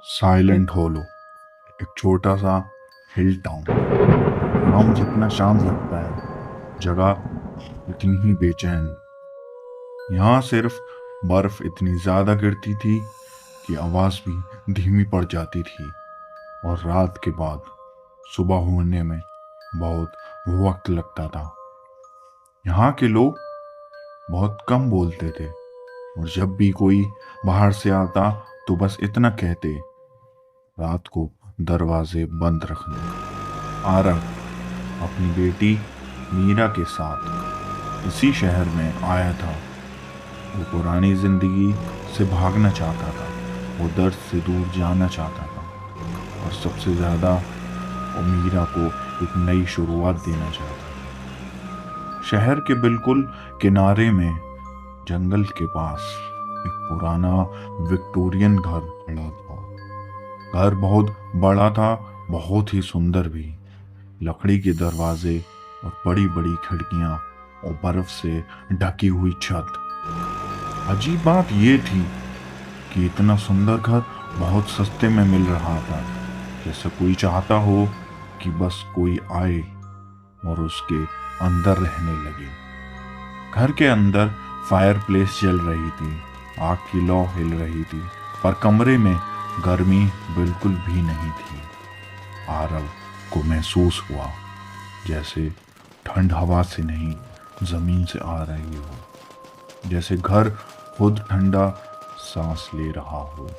Silent होलो, एक छोटा सा हिल टाउन। गाँव जितना शांत लगता है, जगह उतनी ही बेचैन। यहाँ सिर्फ बर्फ इतनी ज्यादा गिरती थी कि आवाज भी धीमी पड़ जाती थी, और रात के बाद सुबह होने में बहुत वक्त लगता था। यहाँ के लोग बहुत कम बोलते थे, और जब भी कोई बाहर से आता तो बस इतना कहते, रात को दरवाजे बंद रखना। आरव अपनी बेटी मीरा के साथ इसी शहर में आया था। वो पुरानी जिंदगी से भागना चाहता था, वो दर्द से दूर जाना चाहता था, और सबसे ज्यादा वो मीरा को एक नई शुरुआत देना चाहता था। शहर के बिल्कुल किनारे में जंगल के पास एक पुराना विक्टोरियन घर खड़ा था। घर बहुत बड़ा था, बहुत ही सुंदर भी। लकड़ी के दरवाजे और बड़ी बड़ी खिड़कियां और बर्फ से ढकी हुई छत। अजीब बात यह थी कि इतना सुंदर घर बहुत सस्ते में मिल रहा था, जैसे कोई चाहता हो कि बस कोई आए और उसके अंदर रहने लगे। घर के अंदर फायरप्लेस जल रही थी, आग की लौ हिल रही थी, पर कमरे में गर्मी बिल्कुल भी नहीं थी। आरव को महसूस हुआ जैसे ठंड हवा से नहीं, जमीन से आ रही हो, जैसे घर खुद ठंडा सांस ले रहा हो।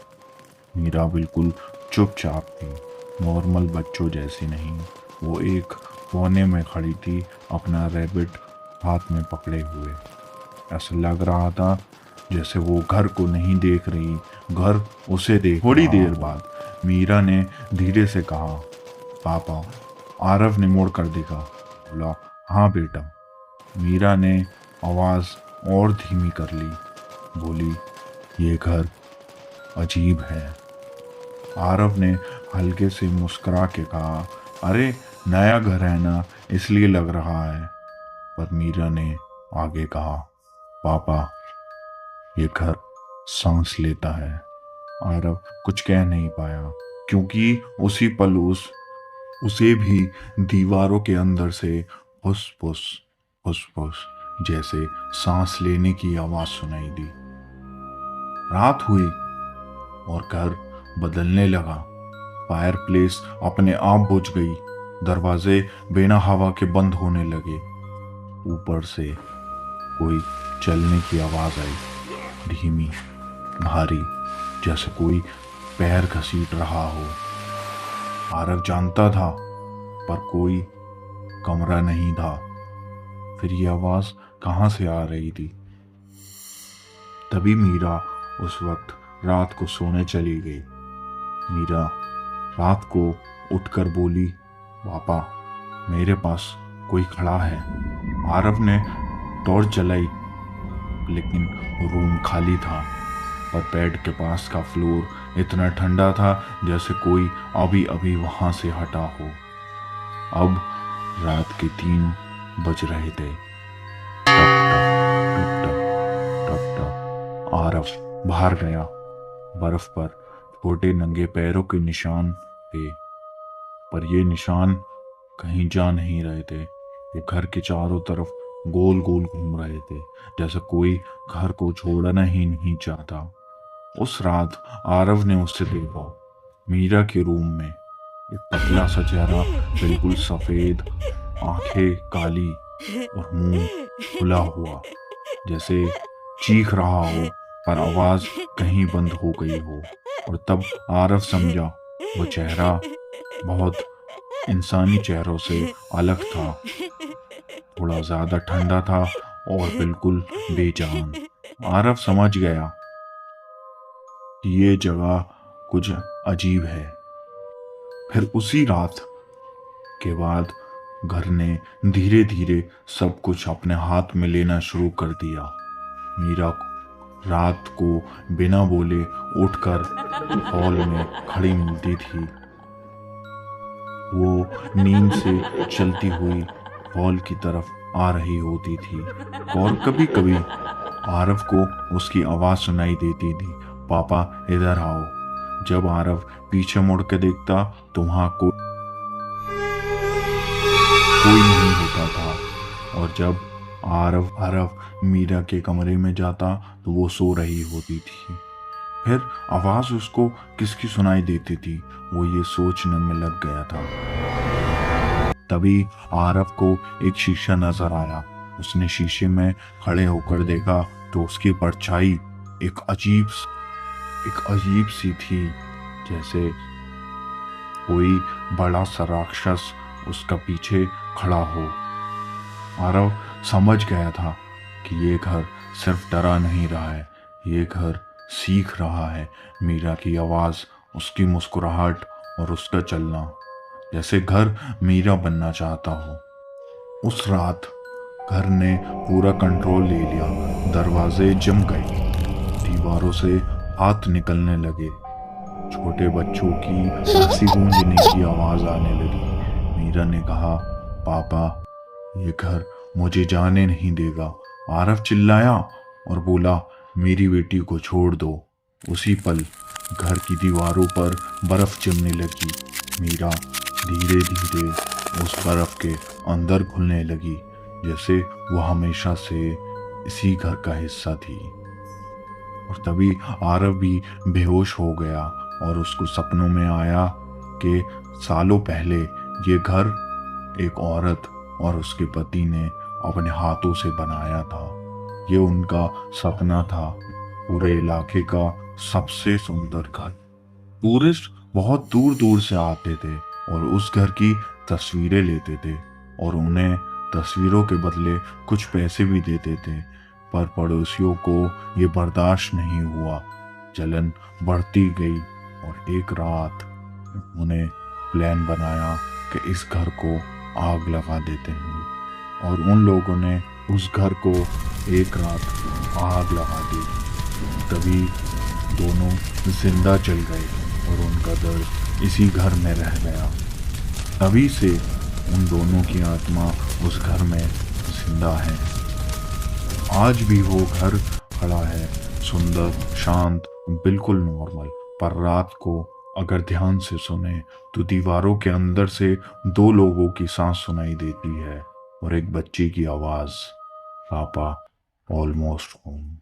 मीरा बिल्कुल चुपचाप थी, नॉर्मल बच्चों जैसी नहीं। वो एक कोने में खड़ी थी, अपना रैबिट हाथ में पकड़े हुए। ऐसा लग रहा था जैसे वो घर को नहीं देख रही, घर उसे देख। थोड़ी देर बाद मीरा ने धीरे से कहा, पापा। आरव ने मुड़ कर देखा, बोला, हाँ बेटा। मीरा ने आवाज और धीमी कर ली, बोली, ये घर अजीब है। आरव ने हल्के से मुस्कुरा के कहा, अरे नया घर है ना, इसलिए लग रहा है। पर मीरा ने आगे कहा, पापा, ये घर सांस लेता है। आरव कुछ कह नहीं पाया, क्योंकि उसी पल उसे भी दीवारों के अंदर से फुस फुस जैसे सांस लेने की आवाज सुनाई दी। रात हुई और घर बदलने लगा। फायरप्लेस अपने आप बुझ गई, दरवाजे बिना हवा के बंद होने लगे। ऊपर से कोई चलने की आवाज आई, धीमी, भारी, जैसे कोई पैर घसीट रहा हो। आरव जानता था, पर कोई कमरा नहीं था। फिर ये आवाज कहां से आ रही थी? तभी मीरा उस वक्त रात को सोने चली गई। मीरा रात को उठकर बोली, पापा, मेरे पास कोई खड़ा है। आरव ने टॉर्च जलाई, लेकिन रूम खाली था, पर बेड के पास का फ्लोर इतना ठंडा था जैसे कोई अभी अभी वहां से हटा हो। अब रात के 3 बज रहे थे। टप टप टप टप। आरव बाहर गया। बर्फ पर छोटे नंगे पैरों के निशान थे, पर ये निशान कहीं जा नहीं रहे थे। ये घर के चारों तरफ गोल गोल घूम रहे थे, जैसे कोई घर को छोड़ना ही नहीं चाहता। उस रात आरव ने उसे देखा, मीरा के रूम में, एक पतला सा चेहरा, बिल्कुल सफेद, आंखें काली और मुंह खुला हुआ, जैसे चीख रहा हो, पर आवाज कहीं बंद हो गई हो। और तब आरव समझा, वो चेहरा बहुत इंसानी चेहरों से अलग था, थोड़ा ज्यादा ठंडा था और बिल्कुल बेजान। आरव समझ गया कि ये जगह कुछ अजीब है। फिर उसी रात के बाद घर ने धीरे धीरे सब कुछ अपने हाथ में लेना शुरू कर दिया। मीरा रात को बिना बोले उठकर हॉल में खड़ी मिलती थी। वो नींद से चलती हुई हॉल की तरफ आ रही होती थी, और कभी कभी आरव को उसकी आवाज सुनाई देती थी, पापा इधर आओ। जब आरव पीछे मुड़ के देखता तो वहां कोई नहीं होता था। और जब आरव आरव मीरा के कमरे में जाता तो वो सो रही होती थी। फिर आवाज उसको किसकी सुनाई देती थी, वो ये सोचने में लग गया था। तभी आरव को एक शीशा नजर आया। उसने शीशे में खड़े होकर देखा तो उसकी परछाई एक अजीब सी थी, जैसे कोई बड़ा सा राक्षस उसका पीछे खड़ा हो। आरव समझ गया था कि ये घर सिर्फ डरा नहीं रहा है, ये घर सीख रहा है। मीरा की आवाज, उसकी मुस्कुराहट और उसका चलना, जैसे घर मीरा बनना चाहता हो। उस रात घर ने पूरा कंट्रोल ले लिया। दरवाजे जम गए, दीवारों से हाथ निकलने लगे, छोटे बच्चों की हंसी गूंजने की आवाज आने लगी। मीरा ने कहा, पापा ये घर मुझे जाने नहीं देगा। आरव चिल्लाया और बोला, मेरी बेटी को छोड़ दो। उसी पल घर की दीवारों पर बर्फ जमने लगी। मीरा धीरे धीरे उस बर्फ के अंदर घुलने लगी, जैसे वो हमेशा से इसी घर का हिस्सा थी। और तभी आरव भी बेहोश हो गया और उसको सपनों में आया कि सालों पहले ये घर एक औरत और उसके पति ने अपने हाथों से बनाया था। ये उनका सपना था, पूरे इलाके का सबसे सुंदर घर। टूरिस्ट बहुत दूर दूर से आते थे और उस घर की तस्वीरें लेते थे और उन्हें तस्वीरों के बदले कुछ पैसे भी देते थे। पर पड़ोसियों को ये बर्दाश्त नहीं हुआ। जलन बढ़ती गई और एक रात उन्हें प्लान बनाया कि इस घर को आग लगा देते हैं। और उन लोगों ने उस घर को एक रात आग लगा दी। तभी दोनों जिंदा जल गए और उनका दर्द इसी घर में रह गया। तभी से उन दोनों की आत्मा उस घर में जिंदा है। आज भी वो घर खड़ा है, सुंदर, शांत, बिल्कुल नॉर्मल। पर रात को अगर ध्यान से सुने तो दीवारों के अंदर से दो लोगों की सांस सुनाई देती है और एक बच्चे की आवाज, पापा ऑलमोस्ट होम।